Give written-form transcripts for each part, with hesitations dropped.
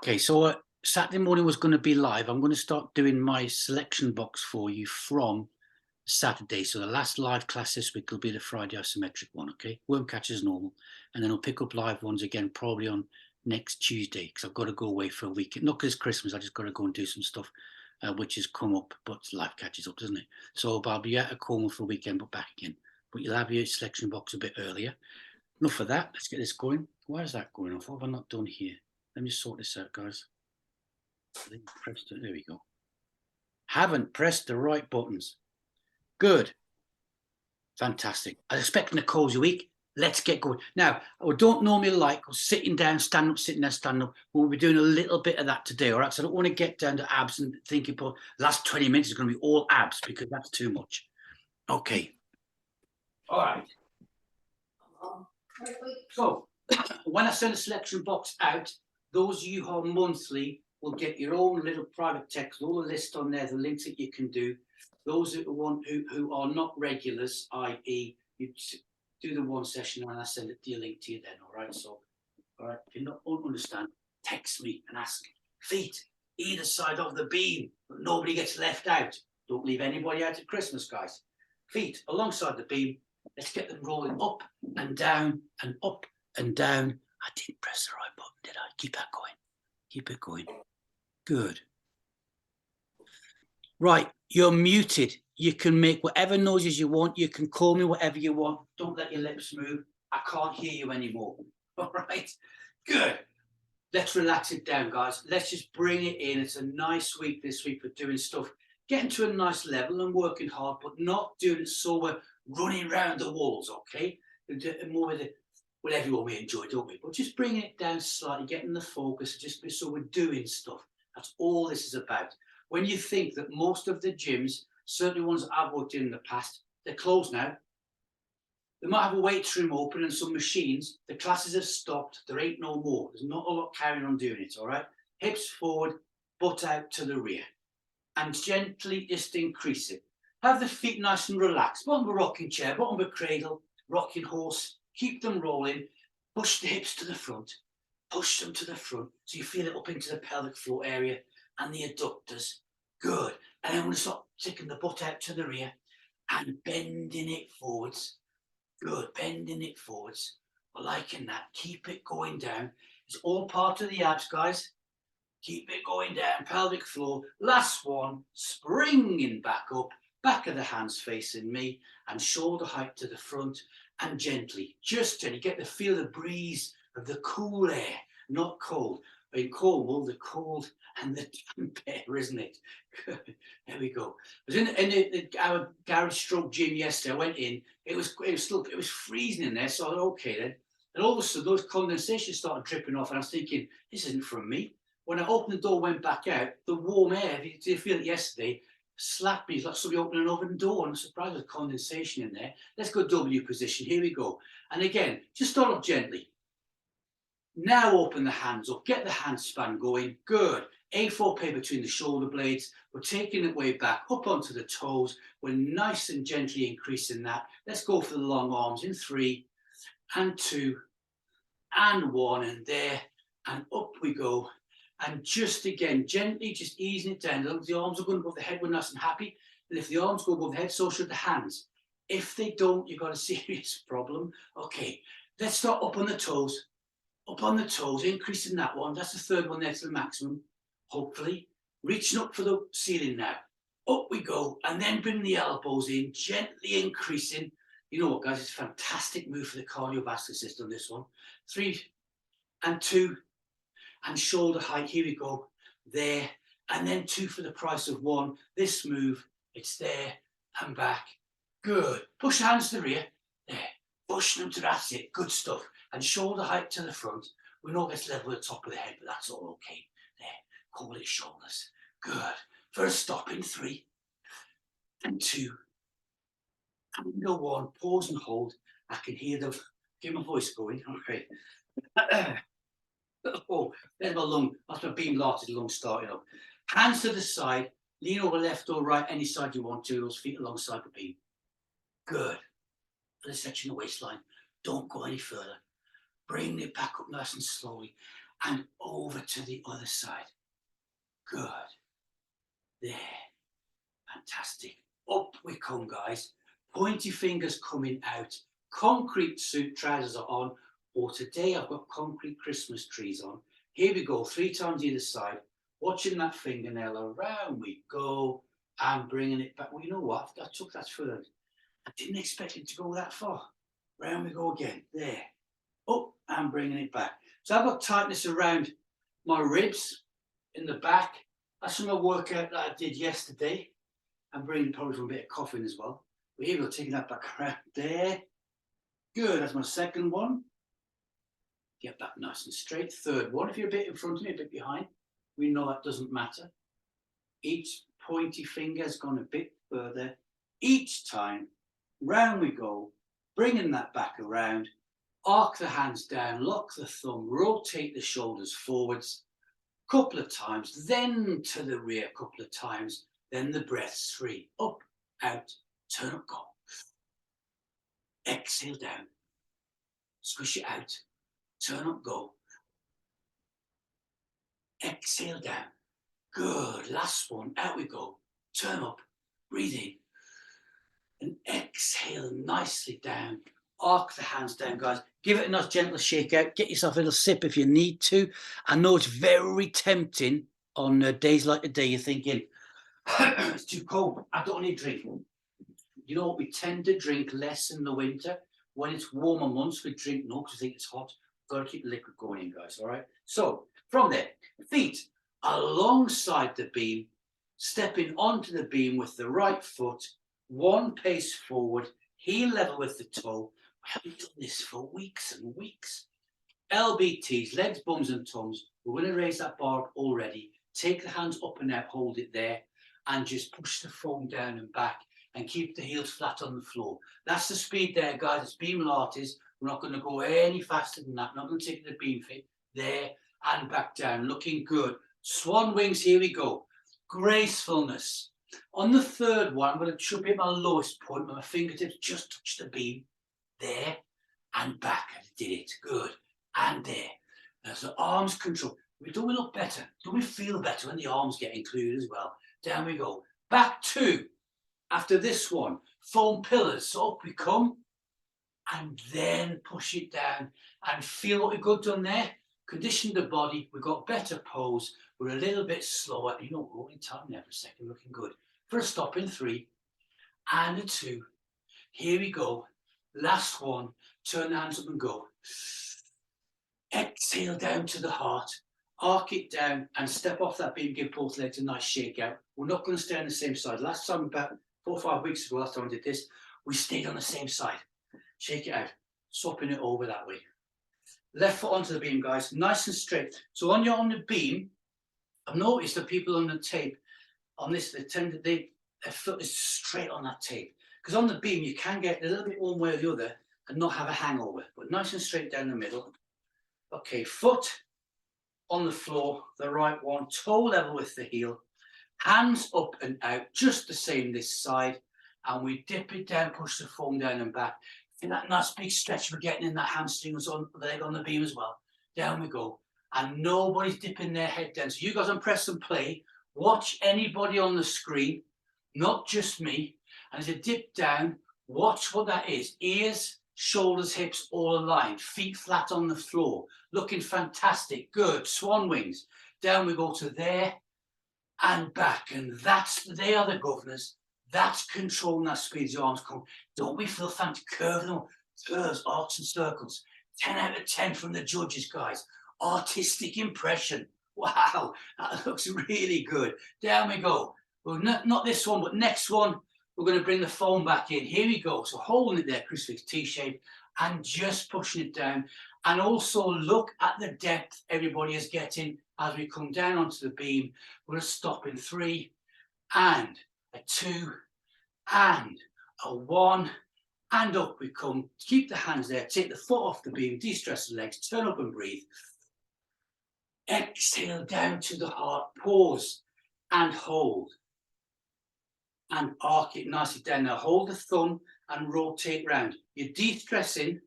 Okay, so Saturday morning was going to be live. I'm going to start doing my selection box for you from Saturday. So the last live class this week will be the Friday isometric one, okay? Won't catch as normal. And then I'll pick up live ones again probably on next Tuesday because I've got to go away for a week. Not because it's Christmas, I just got to go and do some stuff which has come up, but life catches up, doesn't it? So I'll be out of Cornwall for a weekend, but back again. But you'll have your selection box a bit earlier. Enough of that. Let's get this going. Why is that going off? What have I not done here? Let me sort this out, guys. There we go. Haven't pressed the right buttons. Good. Fantastic. I was expecting a cozy week. Let's get going. Now, I don't normally like sitting down, stand up, sitting down, stand up. We'll be doing a little bit of that today, all right? So I don't want to get down to abs and thinking, the last 20 minutes is going to be all abs because that's too much. Okay. All right. So when I send a selection box out, those of you who are monthly will get your own little private text, all the list on there, the links that you can do. Those who are not regulars, i.e. you do the one session and I send the link to you then, all right? So, all right, if you don't understand, text me and ask. Feet either side of the beam, but nobody gets left out. Don't leave anybody out at Christmas, guys. Feet alongside the beam. Let's get them rolling up and down and up and down. I didn't press the right button, did I? Keep that going. Keep it going. Good. Right, you're muted. You can make whatever noises you want. You can call me whatever you want. Don't let your lips move. I can't hear you anymore. All right? Good. Let's relax it down, guys. Let's just bring it in. It's a nice week this week for doing stuff, getting to a nice level and working hard, but not doing it so we're running around the walls, okay? More with it, well, everyone we enjoy, don't we? But just bringing it down slightly, getting the focus, just so we're doing stuff. That's all this is about. When you think that most of the gyms, certainly ones that I've worked in the past, they're closed now. They might have a weights room open and some machines. The classes have stopped. There ain't no more. There's not a lot carrying on doing it, all right? Hips forward, butt out to the rear. And gently just increase it. Have the feet nice and relaxed. Bottom of a rocking chair, bottom of a cradle, rocking horse. Keep them rolling. Push the hips to the front. Push them to the front so you feel it up into the pelvic floor area and the adductors. Good. And then we're going to start taking the butt out to the rear and bending it forwards. Good. Bending it forwards. We're liking that. Keep it going down. It's all part of the abs, guys. Keep it going down. Pelvic floor. Last one. Springing back up. Back of the hands facing me and shoulder height to the front and gently, just gently get the feel of the breeze of the cool air, not cold. In Cornwall, the cold and the damp air, isn't it? There we go. I was in our garage stroke gym yesterday. I went in. It was freezing in there. So I thought, okay then. And all of a sudden, those condensations started dripping off, and I was thinking, this isn't from me. When I opened the door, went back out, the warm air. Did you feel it yesterday? Slapped me like somebody opening an oven door, and I'm surprised there's condensation in there. Let's go W position. Here we go. And again, just start up gently. Now open the hands up. Get the hand span going. Good. A4 paper between the shoulder blades. We're taking it way back up onto the toes. We're nice and gently increasing that. Let's go for the long arms in 3 and 2 and 1 and there. And up we go. And just again, gently, just easing it down. The arms are going above the head. We're nice and happy. And if the arms go above the head, so should the hands. If they don't, you've got a serious problem. Okay, let's start up on the toes. Up on the toes, increasing that one. That's the third one there to the maximum, hopefully. Reaching up for the ceiling now. Up we go. And then bring the elbows in, gently increasing. You know what, guys? It's a fantastic move for the cardiovascular system, this one. 3 and 2. And shoulder height, here we go, there, and then 2 for the price of 1. This move, it's there and back. Good. Push the hands to the rear, there. Push them to, that's it, good stuff. And shoulder height to the front. We know it's level at the top of the head, but that's all okay. There, call it shoulders. Good. First stop in 3 and 2. And go 1, pause and hold. I can hear get my voice going, okay. Oh, there's my lung. That's my beamlates lung starting up. Hands to the side. Lean over left or right, any side you want to. Those feet alongside the beam. Good. For the section of the waistline. Don't go any further. Bring it back up nice and slowly. and over to the other side. Good. There. Fantastic. Up we come, guys. Pointy fingers coming out. Concrete suit trousers are on, or today I've got concrete Christmas trees on. Here we go, 3 times either side. Watching that fingernail, around we go, and bringing it back. Well, you know what? I took that further. I didn't expect it to go that far. Round we go again. There. Up and bringing it back. So I've got tightness around my ribs in the back. That's from a workout that I did yesterday. I'm bringing probably from a bit of coughing as well. But here we go, taking that back around there. Good, that's my second one. Get that nice and straight. Third one, if you're a bit in front of me, a bit behind, we know that doesn't matter. Each pointy finger's gone a bit further. Each time, round we go, bringing that back around. Arc the hands down, lock the thumb, rotate the shoulders forwards. Couple of times, then to the rear a couple of times. Then the breaths, 3, up, out, turn up, go. Exhale down, squish it out, turn up, go. Exhale down, good, last one, out we go, turn up, breathe in, and exhale nicely down. Arc the hands down, guys. Give it a nice gentle shake out. Get yourself a little sip if you need to. I know it's very tempting on days like today. You're thinking, it's too cold. I don't need drink. You know what? We tend to drink less in the winter. When it's warmer months, we drink more because we think it's hot. Got to keep the liquid going in, guys. All right. So from there, feet alongside the beam, stepping onto the beam with the right foot, 1 pace forward, heel level with the toe. We haven't done this for weeks and weeks. LBTs, legs, bums and tums. We're going to raise that bar up already. Take the hands up and out, hold it there, and just push the foam down and back and keep the heels flat on the floor. That's the speed there, guys. It's beamlates. We're not going to go any faster than that. We're not going to take the beam fit there and back down. Looking good. Swan wings, here we go. Gracefulness. On the third one, I'm going to chub at my lowest point where my fingertips just touch the beam. There and back. I did it. Good. And there. As the arms control. Don't we look better? Don't we feel better when the arms get included as well? Down we go. Back 2. After this one, foam pillars. So up we come. And then push it down. And feel what we've got done there. Condition the body. We've got better pose. We're a little bit slower. You know, rolling time there for a second. Looking good. For a stop in 3. And a 2. Here we go. Last one. Turn the hands up and go. Exhale down to the heart. Arc it down and step off that beam. Give both legs a nice shake out. We're not going to stay on the same side. Last time, about 4 or 5 weeks ago, last time I did this, we stayed on the same side. Shake it out. Swapping it over that way. Left foot onto the beam, guys. Nice and straight. So on the beam, I've noticed that people on the tape, on this, their foot is straight on that tape. Because on the beam, you can get a little bit one way or the other and not have a hangover. But nice and straight down the middle. Okay, foot on the floor, the right one, toe level with the heel. Hands up and out, just the same this side. And we dip it down, push the foam down and back. Feel that nice big stretch we're getting in that hamstring on the leg on the beam as well. Down we go. And nobody's dipping their head down. So you guys on press and play, watch anybody on the screen, not just me. And as you dip down, watch what that is. Ears, shoulders, hips all aligned. Feet flat on the floor. Looking fantastic. Good. Swan wings. Down we go to there and back. And they are the governors. That's controlling that speed as your arms come. Don't we feel fancy? Curving them, curves, arcs and circles. 10 out of 10 from the judges, guys. Artistic impression. Wow, that looks really good. Down we go. Well, not this one, but next one, we're going to bring the foam back in. Here we go. So holding it there, crucifix T-shape, and just pushing it down. And also look at the depth everybody is getting as we come down onto the beam. We're going to stop in 3 and a 2 and a 1 and up we come. Keep the hands there. Take the foot off the beam. De-stress the legs. Turn up and breathe. Exhale down to the heart. Pause and hold. And arc it nicely down. Now hold the thumb and rotate round. You're de-stressing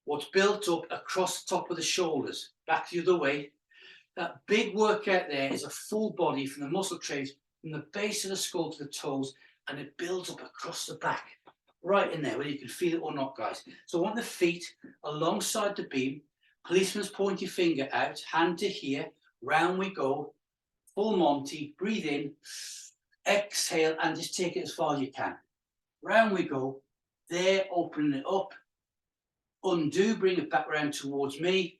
what's built up across the top of the shoulders, back the other way. That big workout there is a full body from the muscle trays, from the base of the skull to the toes, and it builds up across the back, right in there, whether you can feel it or not, guys. So I want the feet alongside the beam, policeman's pointy finger out, hand to here, round we go, full Monty, breathe in, exhale, and just take it as far as you can. Round we go, there, opening it up, undo, bring it back round towards me,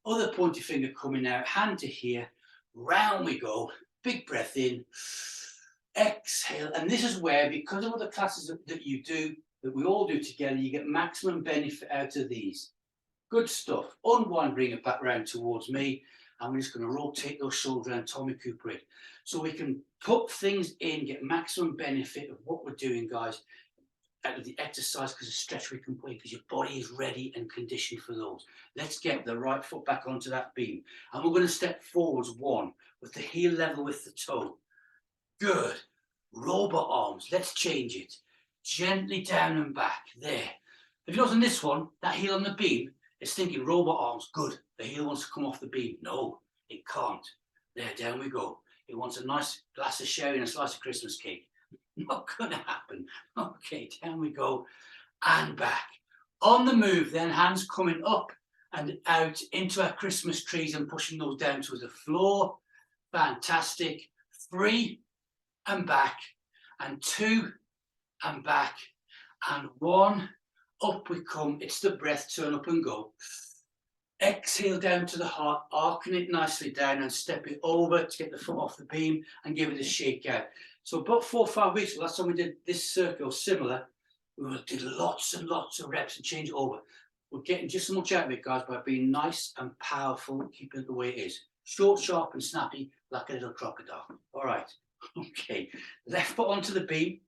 other pointy finger coming out, hand to here, round we go, big breath in, exhale. And this is where, because of all the classes that you do, that we all do together, you get maximum benefit out of these. Good stuff. Unwind, bring it back round towards me, and we're just going to rotate those shoulders around Tommy Cooper in. So we can put things in, get maximum benefit of what we're doing, guys, out of the exercise, because the stretch we can play, because your body is ready and conditioned for those. Let's get the right foot back onto that beam, and we're going to step forwards one with the heel level with the toe. Good. Robot arms. Let's change it. Gently down and back. There. If you notice on this one, that heel on the beam is thinking robot arms. Good. The heel wants to come off the beam. No, it can't. There, down we go. It wants a nice glass of sherry and a slice of Christmas cake. Not going to happen. Okay, down we go and back. On the move then, hands coming up and out into our Christmas trees and pushing those down to the floor. Fantastic. 3 and back, and 2 and back, and 1. Up we come. It's the breath. Turn up and go. Exhale down to the heart, arcing it nicely down and step it over to get the foot off the beam and give it a shake out. So about 4 or 5 weeks ago, last time we did this circle similar, we did lots and lots of reps and change it over. We're getting just as much out of it, guys, by being nice and powerful, keeping it the way it is. Short, sharp and snappy, like a little crocodile. All right. Okay. Left foot onto the beam.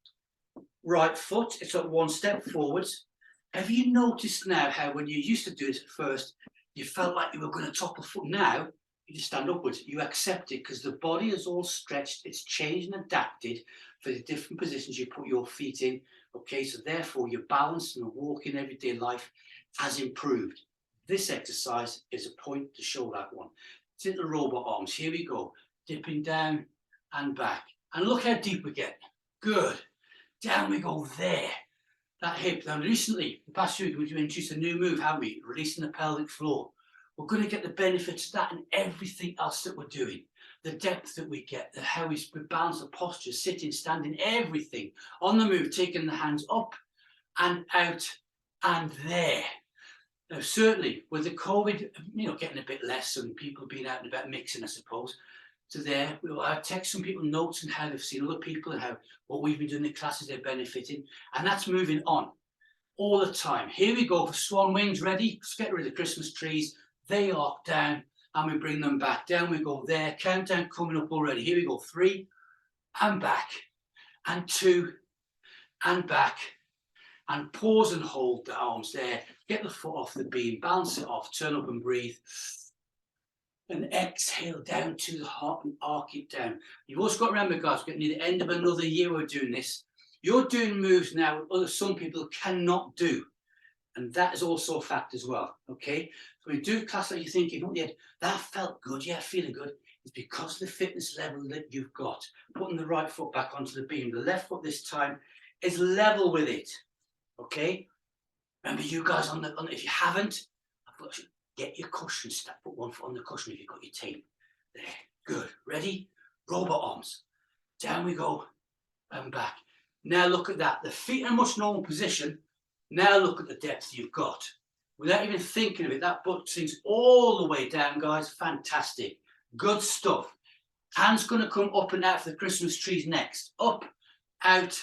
Right foot, it's at 1 step forwards. Have you noticed now how when you used to do this at first, you felt like you were going to topple foot? Now, you just stand upwards. You accept it because the body is all stretched. It's changed and adapted for the different positions you put your feet in. Okay, so therefore your balance and the walk in everyday life has improved. This exercise is a point to show that one. It's in the robot arms. Here we go. Dipping down and back. And look how deep we get. Good. Down we go there. That hip. Now recently, the past week, we've introduced a new move, haven't we? Releasing the pelvic floor. We're going to get the benefits of that and everything else that we're doing. The depth that we get, how we balance the posture, sitting, standing, everything. On the move, taking the hands up and out and there. Now, certainly, with the COVID, getting a bit less and people being out and about mixing, I suppose, to there, I'll text some people notes on how they've seen other people and how what we've been doing in the classes they're benefiting. And that's moving on all the time. Here we go for swan wings. Ready? Let's get rid of the Christmas trees. They arc down and we bring them back. Down we go there. Countdown coming up already. Here we go. 3 and back. And 2 and back. And pause and hold the arms there. Get the foot off the beam. Balance it off. Turn up and breathe. And exhale down to the heart and arc it down. You've also got to remember, guys, we're getting near the end of another year we're doing this. You're doing moves now some people cannot do. And that is also a fact as well, okay? So when you do a class that you're thinking, oh yeah, that felt good, yeah, feeling good. It's because of the fitness level that you've got. Putting the right foot back onto the beam. The left foot this time is level with it, okay? Remember you guys if you haven't, get your cushion, put 1 foot on the cushion if you've got your tape. There, good. Ready? Robot arms. Down we go and back. Now look at that. The feet in a much normal position. Now look at the depth you've got. Without even thinking of it, that butt sinks all the way down, guys. Fantastic. Good stuff. Hands going to come up and out for the Christmas trees next. Up, out,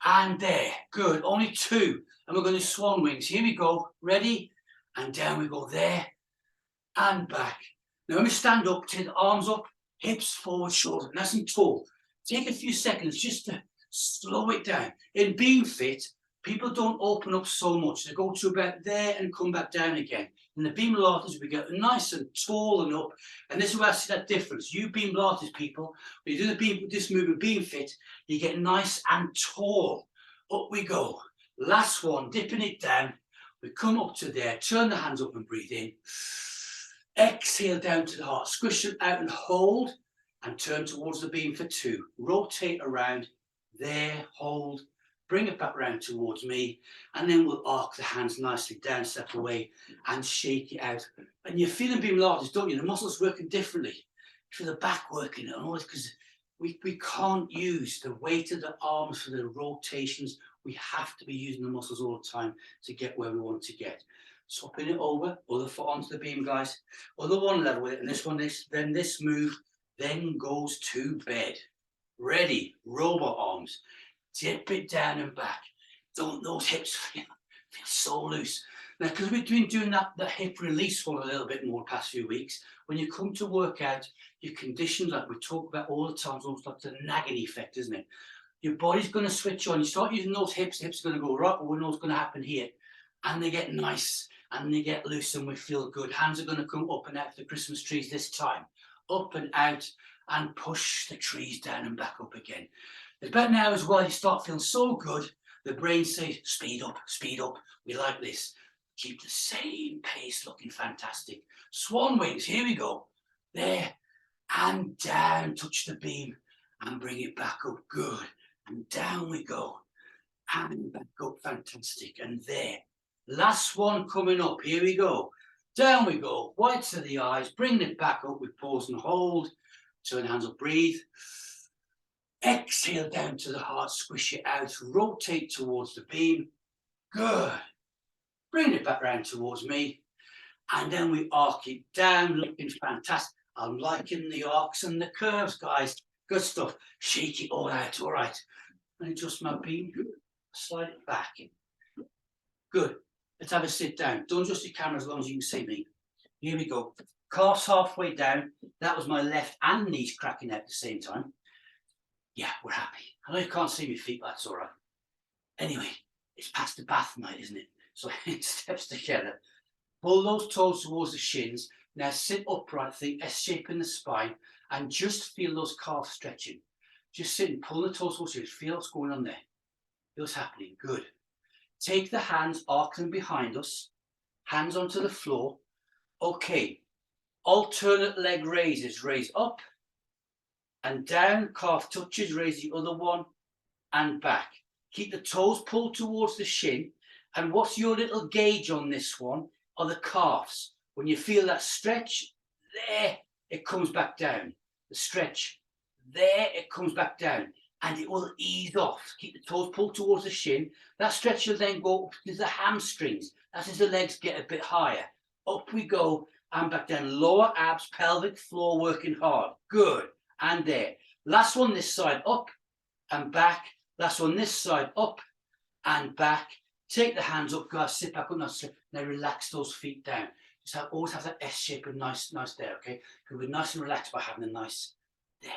and there. Good. Only 2. And we're going to swan wings. Here we go. Ready? And down we go there and back. Now when we stand up, take the arms up, hips forward, shoulders nice and tall. Take a few seconds just to slow it down. In being fit, people don't open up so much. They go to about there and come back down again. In the beamlates, we get nice and tall and up. And this is where I see that difference. You beamlates people, when you do this movement, being fit, you get nice and tall. Up we go. Last one, dipping it down. We come up to there, turn the hands up and breathe in. Exhale down to the heart, squish them out and hold, and turn towards the beam for 2. Rotate around, there, hold, bring it back round towards me, and then we'll arc the hands nicely down, step away, and shake it out. And you're feeling beamlates, don't you? The muscles working differently. For the back working, and all this, because we can't use the weight of the arms for the rotations. We have to be using the muscles all the time to get where we want to get. Swapping it over, other foot onto the beam, guys. Other one level with it, and this one, then this move, then goes to bed. Ready, robot arms. Dip it down and back. Don't those hips feel so loose. Now, because we've been doing that hip release one a little bit more the past few weeks, when you come to work out, your conditions, like we talk about all the time, it's almost like the nagging effect, isn't it? Your body's going to switch on. You start using those hips, the hips are going to go right, but we know what's going to happen here. And they get nice, and they get loose, and we feel good. Hands are going to come up and out of the Christmas trees this time. Up and out, and push the trees down and back up again. It's about now as well, you start feeling so good, the brain says, speed up, we like this. Keep the same pace, looking fantastic. Swan wings, here we go. There, and down, touch the beam, and bring it back up, good. And down we go, and back up, fantastic, and there. Last one coming up, here we go. Down we go, whites of the eyes, bring it back up with pause and hold. Turn hands up, breathe. Exhale down to the heart, squish it out, rotate towards the beam. Good. Bring it back round towards me. And then we arc it down, looking fantastic. I'm liking the arcs and the curves, guys. Good stuff. Shake it all out, all right. And adjust my beam. Good. Slide it back. Good. Let's have a sit down. Don't adjust your camera as long as you can see me. Here we go. Calves halfway down. That was my left and knees cracking out at the same time. Yeah, we're happy. I know you can't see my feet, but that's all right. Anyway, it's past the bath night, isn't it? So it steps together. Pull those toes towards the shins. Now sit upright, think S shape in the spine, and just feel those calves stretching. Just sit and pull the toes towards the shins. Feel what's going on there. Feel what's happening. Good. Take the hands, arc them behind us. Hands onto the floor. Okay. Alternate leg raises. Raise up and down. Calf touches. Raise the other one and back. Keep the toes pulled towards the shin. And what's your little gauge on this one are the calves. When you feel that stretch, there, it comes back down. The stretch, there, it comes back down. And it will ease off. Keep the toes pulled towards the shin. That stretch will then go up to the hamstrings. That's as the legs get a bit higher. Up we go and back down. Lower abs, pelvic floor working hard. Good. And there. Last one this side, up and back. Last one this side, up and back. Take the hands up, guys. Sit back up, not slip. Now relax those feet down. Just always have that S shape and nice there, okay? Because we're nice and relaxed by having a nice there.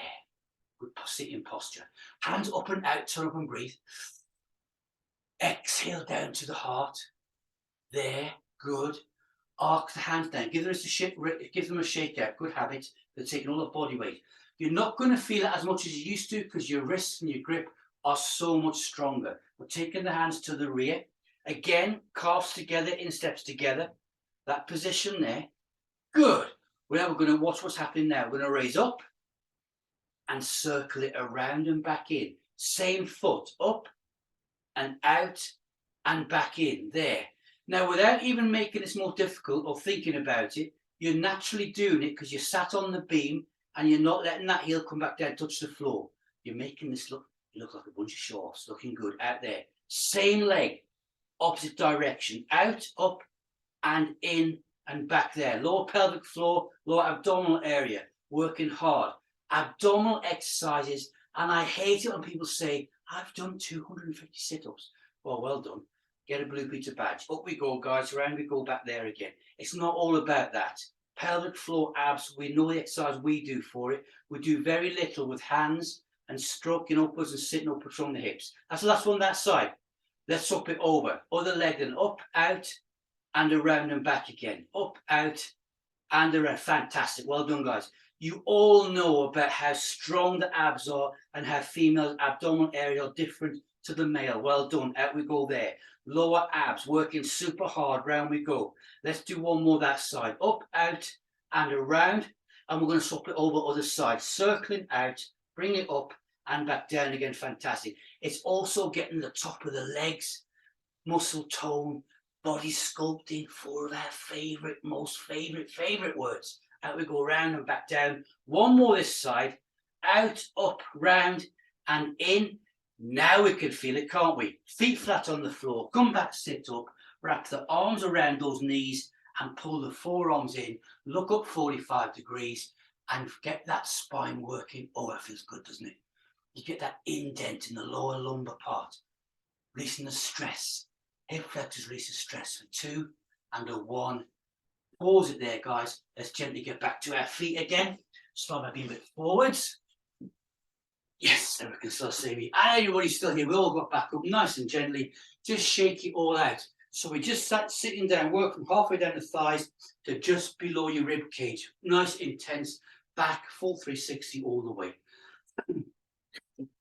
Good sitting posture. Hands up and out, turn up and breathe. Exhale down to the heart. There, good. Arc the hands down. Give them a shake out. Good habit. They're taking all the body weight. You're not going to feel it as much as you used to because your wrists and your grip are so much stronger. We're taking the hands to the rear. Again, calves together, insteps together. That position there. Good. Now we're going to watch what's happening now. We're going to raise up and circle it around and back in. Same foot, up and out and back in. There. Now, without even making this more difficult or thinking about it, you're naturally doing it because you're sat on the beam and you're not letting that heel come back down, touch the floor. You're making this look like a bunch of shorts, looking good out there. Same leg, opposite direction, out, up, and in and back there. Lower pelvic floor, lower abdominal area, working hard. Abdominal exercises, and I hate it when people say, I've done 250 sit-ups. Well done. Get a Blue Peter badge. Up we go, guys, around we go back there again. It's not all about that. Pelvic floor abs, we know the exercise we do for it. We do very little with hands and stroking upwards and sitting upwards from the hips. That's the last one that side. Let's up it over. Other leg then up, out, and around and back again. Up, out, and around. Fantastic. Well done, guys. You all know about how strong the abs are and how female abdominal area are different to the male. Well done. Out we go there. Lower abs, working super hard. Round we go. Let's do one more that side. Up, out, and around. And we're going to swap it over other side. Circling out, bring it up, and back down again. Fantastic. It's also getting the top of the legs, muscle tone, body sculpting, 4 of our favorite, most favorite words. Out we go, round and back down. One more this side. Out, up, round, and in. Now we can feel it, can't we? Feet flat on the floor. Come back, sit up. Wrap the arms around those knees and pull the forearms in. Look up 45 degrees and get that spine working. Oh, that feels good, doesn't it? You get that indent in the lower lumbar part, releasing the stress. Hip flexors release the stress for 2 and a 1. Pause it there, guys. Let's gently get back to our feet again. Start by being a bit forwards. Yes, then we can still see me. And everybody's still here. We all got back up nice and gently. Just shake it all out. So we just sat sitting down, working halfway down the thighs to just below your rib cage. Nice, intense, back, full 360 all the way.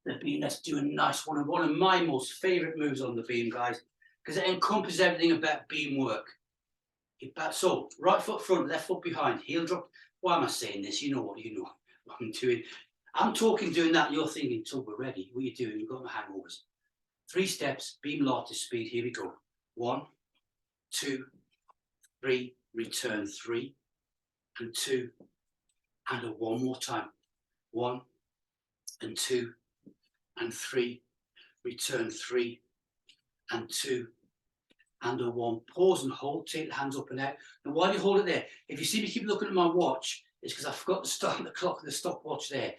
The beam, let's do a nice one. One of my most favourite moves on the beam, guys, because it encompasses everything about beam work. So, right foot front, left foot behind, heel drop. Why am I saying this? You know what I'm doing. I'm talking doing that, and you're thinking, until we're ready, what are you doing? You've got my hangovers. 3 steps, beamlates speed, here we go. 1, 2, 3, return 3, and 2, and a 1 more time. 1, and 2, and 3, return 3, and 2, and a 1. Pause and hold, take the hands up and out. And while you hold it there, if you see me keep looking at my watch, it's because I forgot to start the clock, the stopwatch there.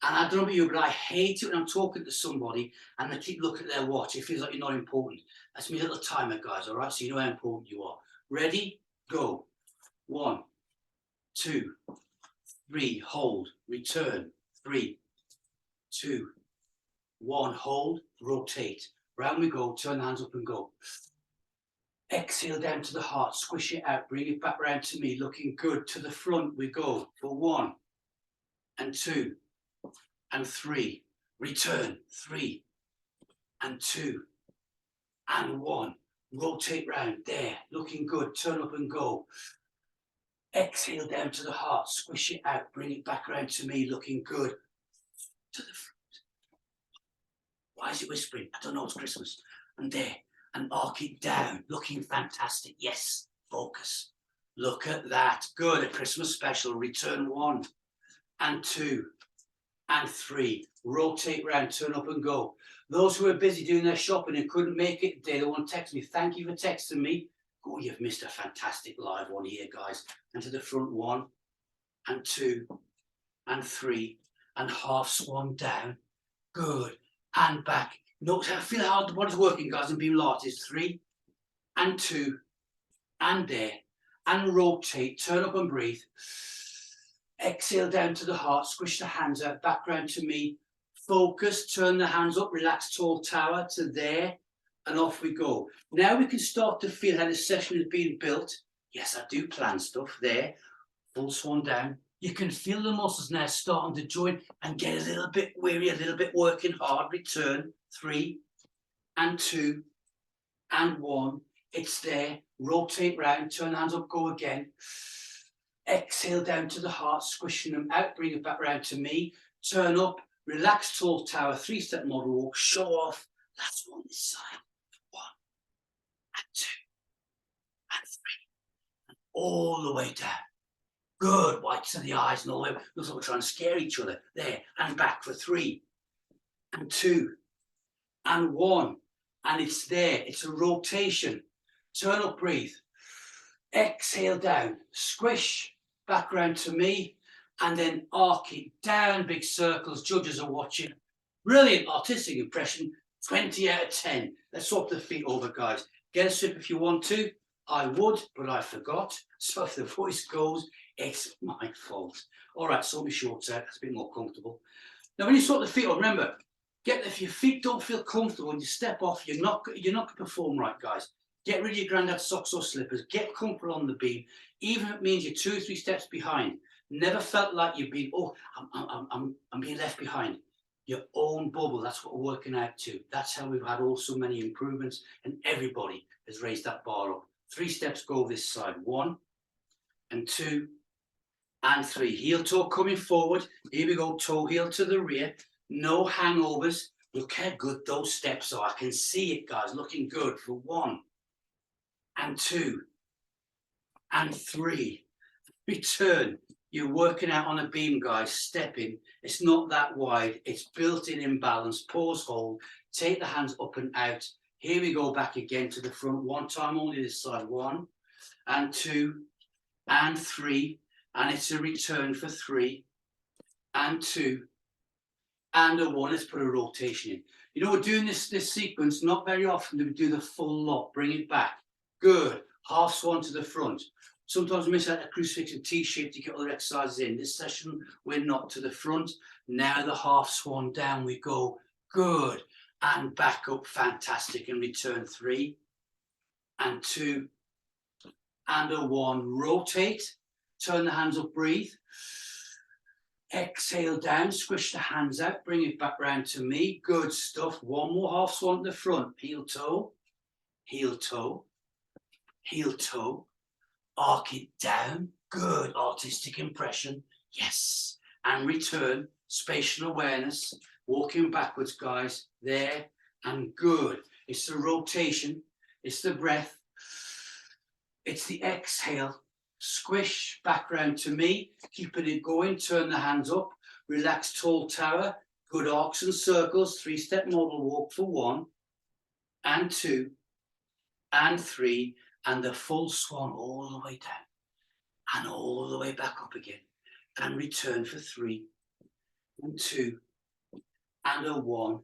And I don't know about you, but I hate it when I'm talking to somebody and they keep looking at their watch. It feels like you're not important. That's my little timer, guys, all right? So you know how important you are. Ready? Go. 1, 2, 3, hold, return, 3, 2, 1, hold, rotate. Round we go, turn the hands up and go. Exhale down to the heart, squish it out, bring it back round to me, looking good. To the front we go for 1, and 2, and 3, return, 3, and 2, and 1, rotate round, there, looking good, turn up and go. Exhale down to the heart, squish it out, bring it back around to me, looking good. To the front. Why is it whispering? I don't know, it's Christmas. And there, and arc it down, looking fantastic. Yes, focus. Look at that, good, a Christmas special, return 1, and 2, and 3, rotate round, turn up and go. Those who are busy doing their shopping and couldn't make it today, they want to text me. Thank you for texting me. Oh, you've missed a fantastic live one here, guys. And to the front, 1, and 2, and 3, and half swan down. Good. And back. Notice how feel how hard the body's working, guys, and beamlates. 3, and 2, and there. And rotate, turn up and breathe. Exhale down to the heart, squish the hands out, back round to me. Focus, turn the hands up, relax, tall tower to there, and off we go. Now we can start to feel how this session is being built. Yes, I do plan stuff there. Full swan down. You can feel the muscles now starting to join and get a little bit weary, a little bit working hard. Return, 3, and 2, and 1. It's there. Rotate round, turn the hands up, go again. Exhale down to the heart, squishing them out, bring it back round to me. Turn up, relax, tall tower, 3-step model walk, show off. Last one this side. 1, and 2, and 3, and all the way down. Good, whites of the eyes and all the way. Looks like we're trying to scare each other. There, and back for 3, and 2, and 1. And it's there, it's a rotation. Turn up, breathe. Exhale down, squish, back round to me, and then arc it down, big circles, judges are watching. Brilliant artistic impression, 20 out of 10. Let's swap the feet over, guys. Get a sip if you want to. I would, but I forgot. So if the voice goes, it's my fault. All right, so my shorts out, that's a bit more comfortable. Now, when you swap the feet on, remember, if your feet don't feel comfortable when you step off, you're not going to perform right, guys. Get rid of your granddad's socks or slippers. Get comfortable on the beam, even if it means you're 2 or 3 steps behind. Never felt like you've been, oh, I'm being left behind. your own bubble. That's what we're working out to. That's how we've had all so many improvements, and everybody has raised that bar up. 3 steps go this side. 1 and 2 and 3. Heel toe coming forward. Here we go, toe heel to the rear. No hangovers. Look how good those steps are. I can see it, guys, looking good for 1 and 2 and 3. Return. You're working out on a beam, guys, stepping. It's not that wide. It's built-in imbalance. Pause, hold. Take the hands up and out. Here we go, back again to the front. 1 time only this side. 1 and 2 and 3. And it's a return for 3 and 2 and a 1. Let's put a rotation in. You know, we're doing this sequence not very often. Do we do the full lot? Bring it back. Good. Half swan to the front. Sometimes we miss out a crucifix and T-shape to get other exercises in. This session, we're not to the front. Now the half swan down we go. Good. And back up. Fantastic. And return 3 and 2 and a 1. Rotate. Turn the hands up. Breathe. Exhale down. Squish the hands out. Bring it back round to me. Good stuff. 1 more half swan to the front. Heel toe. Heel toe. Heel toe. Arc it down. Good. Artistic impression. Yes. And return. Spatial awareness. Walking backwards, guys. There. And good. It's the rotation. It's the breath. It's the exhale. Squish back round to me. Keeping it going. Turn the hands up. Relax, tall tower. Good arcs and circles. 3-step model walk for 1 and 2 and 3. And the full swan all the way down and all the way back up again, and return for 3 and 2 and a 1.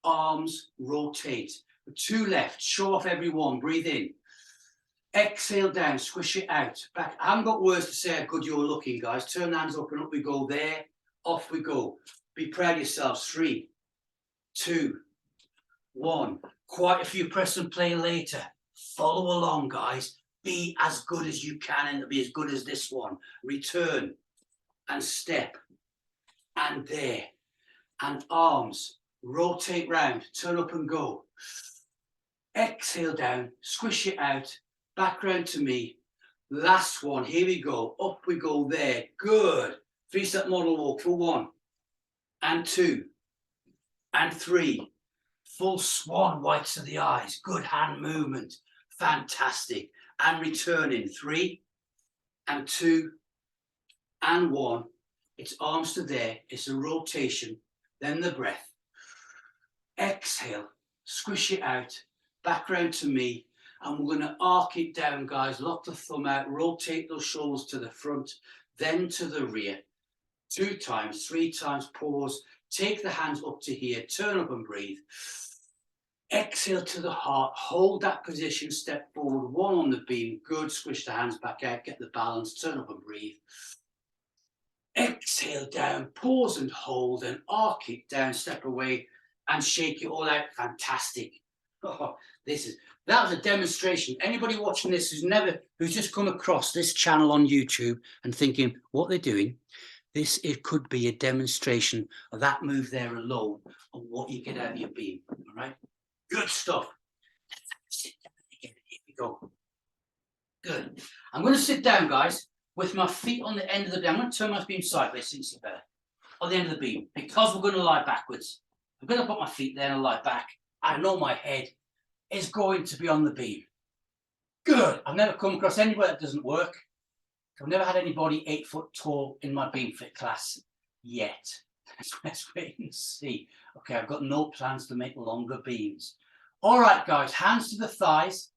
Arms rotate. 2 left. Show off every one. Breathe in. Exhale down. Squish it out. Back. I haven't got words to say how good you're looking, guys. Turn the hands up and up we go. There. Off we go. Be proud of yourselves. 3, 2, 1. Quite a few press and play later. Follow along, guys. Be as good as you can, and it'll be as good as this one. Return and step and there. And arms. Rotate round. Turn up and go. Exhale down. Squish it out. Back round to me. Last one. Here we go. Up we go there. Good. 3-step model walk for 1 and 2 and 3. Full swan, whites of the eyes. Good hand movement. Fantastic. And returning. 3 and 2 and 1. It's arms to there. It's a rotation. Then the breath. Exhale. Squish it out. Back round to me. And we're going to arc it down, guys. Lock the thumb out. Rotate those shoulders to the front. Then to the rear. 2 times, 3 times. Pause. Take the hands up to here. Turn up and breathe. Exhale to the heart. Hold that position. Step forward. 1 on the beam. Good. Squish the hands back out. Get the balance. Turn up and breathe. Exhale down. Pause and hold. And arc it down. Step away and shake it all out. Fantastic. Oh, that was a demonstration. Anybody watching this who's just come across this channel on YouTube and thinking what they're doing, it could be a demonstration of that move there alone and what you get out of your beam. All right. Good stuff. Sit down again. Here we go. Good. I'm going to sit down, guys, with my feet on the end of the beam. I'm going to turn my beam sideways, since it's better. On the end of the beam, because we're going to lie backwards. I'm going to put my feet there and lie back. I know my head is going to be on the beam. Good. I've never come across anywhere that doesn't work. I've never had anybody 8 foot tall in my beam fit class yet. Let's wait and see. Okay, I've got no plans to make longer beams. All right, guys, hands to the thighs.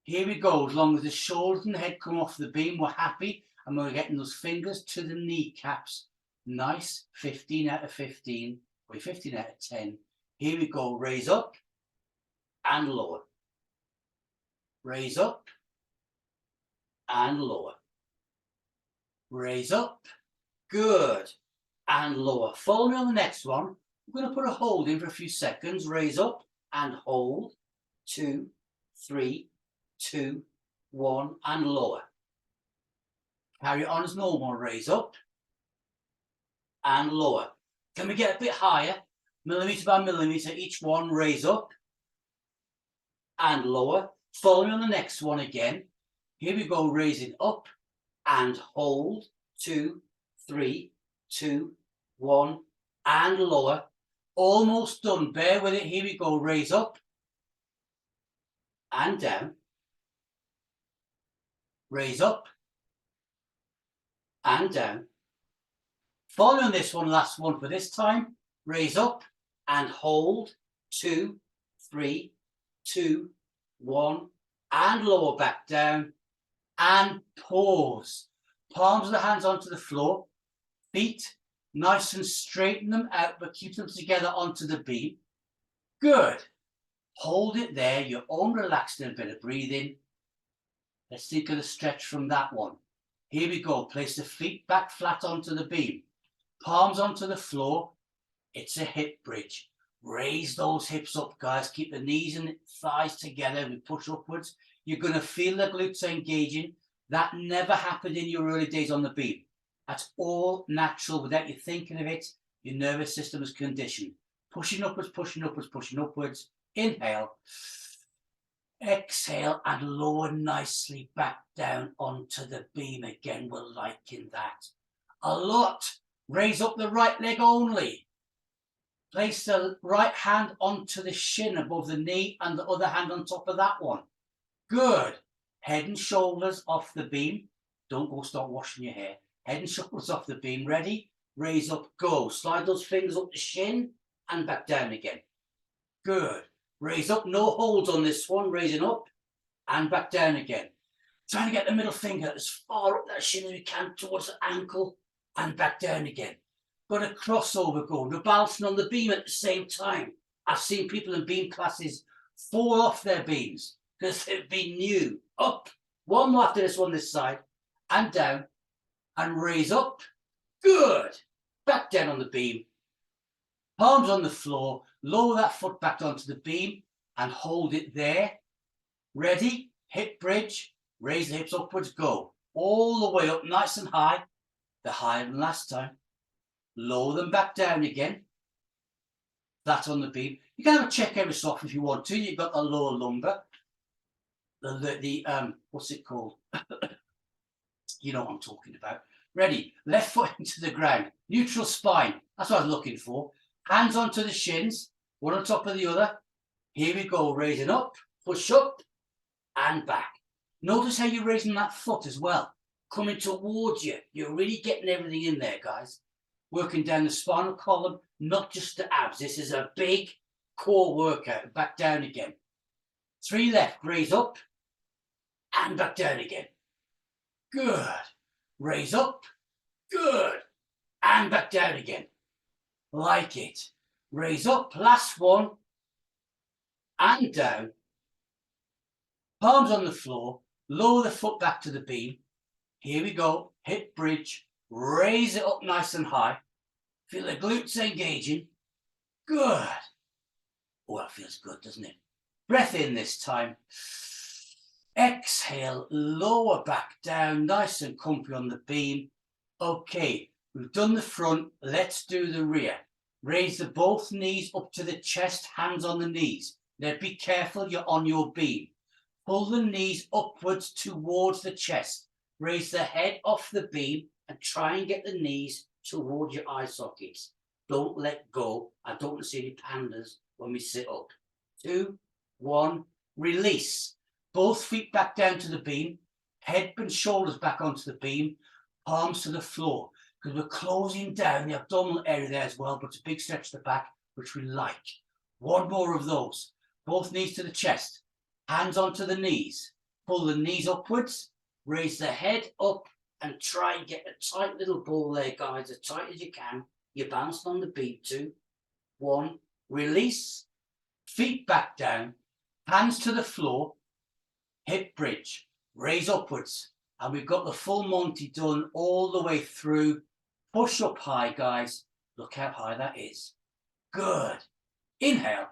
Here we go. As long as the shoulders and the head come off the beam, we're happy. And we're getting those fingers to the kneecaps. Nice. 15 out of 15. Wait, 15 out of 10. Here we go. Raise up and lower. Raise up and lower. Raise up. Good. And lower. Follow me on the next one. I'm going to put a hold in for a few seconds. Raise up and hold. 2, 3, 2, 1, and lower. Carry on as normal. Raise up and lower. Can we get a bit higher? Millimetre by millimetre, each one, raise up and lower. Follow me on the next one again. Here we go, raising up and hold. 2, 3, 2, 1, and lower. Almost done. Bear with it. Here we go. Raise up and down. Raise up and down. Follow on this one, last one for this time. Raise up and hold. 2, 3, 2, 1, and lower back down. And pause. Palms of the hands onto the floor. Feet nice and straighten them out, but keep them together onto the beam. Good. Hold it there. Your own relaxed and a bit of breathing. Let's think of the stretch from that one. Here we go. Place the feet back flat onto the beam. Palms onto the floor. It's a hip bridge. Raise those hips up, guys. Keep the knees and thighs together. We push upwards. You're going to feel the glutes engaging. That never happened in your early days on the beam. That's all natural without you thinking of it. Your nervous system is conditioned. Pushing upwards, pushing upwards, pushing upwards. Inhale. Exhale and lower nicely back down onto the beam again. We're liking that a lot. Raise up the right leg only. Place the right hand onto the shin above the knee and the other hand on top of that one. Good. Head and shoulders off the beam. Don't go start washing your hair. Head and shoulders off the beam. Ready? Raise up, go. Slide those fingers up the shin and back down again. Good. Raise up, no holds on this one. Raising up and back down again. Trying to get the middle finger as far up that shin as we can towards the ankle and back down again. Got a crossover going. We're balancing on the beam at the same time. I've seen people in beam classes fall off their beams because they've been new. Up. One more after this one this side and down and raise up. Good. Back down on the beam. Palms on the floor. Lower that foot back onto the beam and hold it there. Ready? Hip bridge. Raise the hips upwards. Go. All the way up nice and high. The higher than last time. Lower them back down again. Flat on the beam. You can have a check every so often if you want to. You've got the lower lumbar. What's it called? You know what I'm talking about. Ready? Left foot into the ground. Neutral spine. That's what I was looking for. Hands onto the shins. One on top of the other. Here we go. Raising up. Push up. And back. Notice how you're raising that foot as well. Coming towards you. You're really getting everything in there, guys. Working down the spinal column. Not just the abs. This is a big core workout. Back down again. 3 left. Raise up. And back down again. Good. Raise up. Good. And back down again. Like it. Raise up. Last one. And down. Palms on the floor. Lower the foot back to the beam. Here we go. Hip bridge. Raise it up nice and high. Feel the glutes engaging. Good. Oh, that feels good, doesn't it? Breath in this time. Exhale, lower back down, nice and comfy on the beam. Okay, we've done the front, let's do the rear. Raise the both knees up to the chest, hands on the knees. Now be careful, you're on your beam. Pull the knees upwards towards the chest. Raise the head off the beam and try and get the knees towards your eye sockets. Don't let go. I don't want to see any pandas when we sit up. 2, 1, release. Both feet back down to the beam, head and shoulders back onto the beam, palms to the floor, because we're closing down the abdominal area there as well, but it's a big stretch to the back, which we like. One more of those. Both knees to the chest, hands onto the knees. Pull the knees upwards, raise the head up, and try and get a tight little ball there, guys, as tight as you can. You're bouncing on the beam. 2, 1, release. Feet back down, hands to the floor. Hip bridge, raise upwards. And we've got the full Monty done all the way through. Push up high, guys. Look how high that is. Good. Inhale.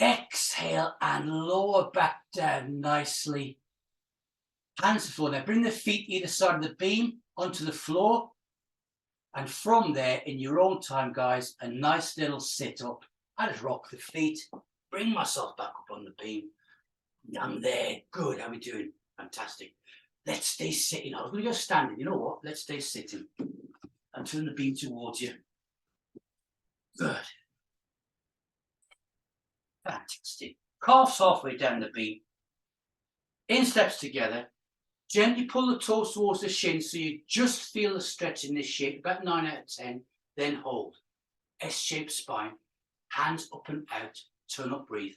Exhale and lower back down nicely. Hands to the floor. Now bring the feet either side of the beam onto the floor. And from there, in your own time, guys, a nice little sit up. I just rock the feet, bring myself back up on the beam. I'm there. Good. How are we doing? Fantastic. Let's stay sitting. I was going to go standing. You know what? Let's stay sitting and turn the beam towards you. Good. Fantastic. Calves halfway down the beam. Insteps together. Gently pull the toes towards the shin so you just feel the stretch in this shape, about 9 out of 10. Then hold. S-shaped spine. Hands up and out. Turn up, breathe.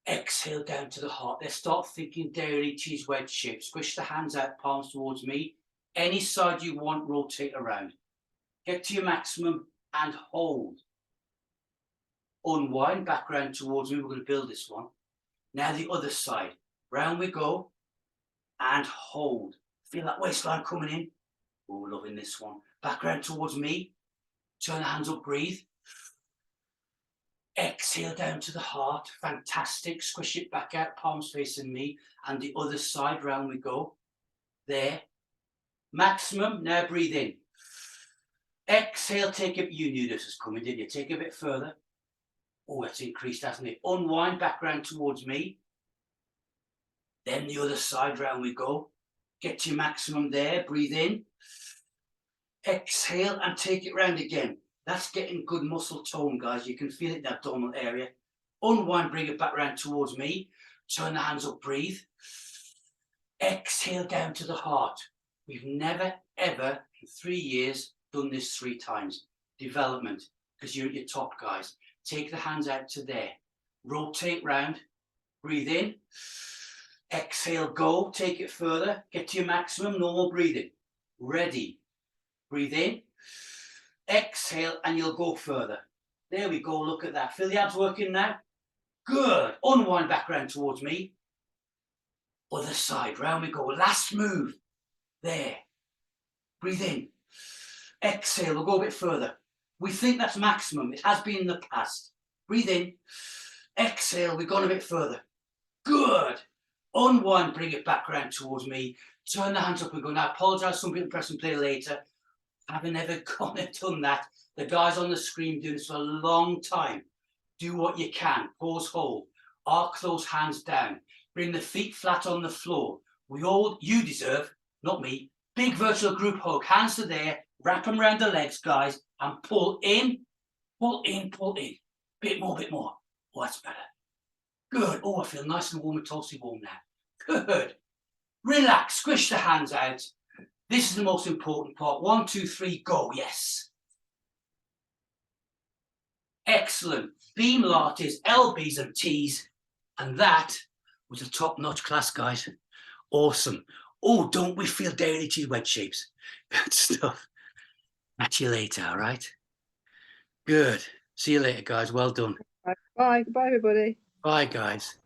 Exhale down to the heart. Let's start thinking dairy cheese wedge shape. Squish the hands out, palms towards me. Any side you want, rotate around. Get to your maximum and hold. Unwind, back round towards me. We're going to build this one. Now the other side. Round we go. And hold. Feel that waistline coming in. Oh, loving this one. Back round towards me. Turn the hands up, breathe. Exhale down to the heart. Fantastic. Squish it back out, palms facing me. And the other side, round we go. There. Maximum. Now breathe in. Exhale, take it. You knew this was coming, didn't you? Take it a bit further. Oh, it's increased, hasn't it? Unwind, back round towards me. Then the other side, round we go. Get to your maximum there. Breathe in. Exhale and take it round again. That's getting good muscle tone, guys. You can feel it in the abdominal area. Unwind, bring it back round towards me. Turn the hands up, breathe. Exhale down to the heart. We've never, ever, in 3 years, done this 3 times. Development, because you're at your top, guys. Take the hands out to there. Rotate round. Breathe in. Exhale, go. Take it further. Get to your maximum. No more breathing. Ready. Breathe in. Exhale, and you'll go further. There we go. Look at that. Feel the abs working now? Good. Unwind back round towards me. Other side. Round we go. Last move. There. Breathe in. Exhale. We'll go a bit further. We think that's maximum. It has been in the past. Breathe in. Exhale. We've gone a bit further. Good. Unwind. Bring it back round towards me. Turn the hands up and go. Now, I apologise. Some people press and play later. Having never gone and done that, the guys on the screen doing this for a long time. Do what you can. Pause, hold. Arc those hands down. Bring the feet flat on the floor. You deserve, not me, big virtual group hug. Hands to there. Wrap them around the legs, guys, and pull in, pull in, pull in. Bit more, bit more. Oh, that's better. Good. Oh, I feel nice and warm and toasty warm now. Good. Relax. Squish the hands out. This is the most important part. 1, 2, 3, go. Yes. Excellent. Beamlates, LBs and Ts. And that was a top-notch class, guys. Awesome. Oh, don't we feel dairy cheese wedge shapes? Good stuff. Catch you later, all right? Good. See you later, guys. Well done. Bye. Bye, everybody. Bye, guys.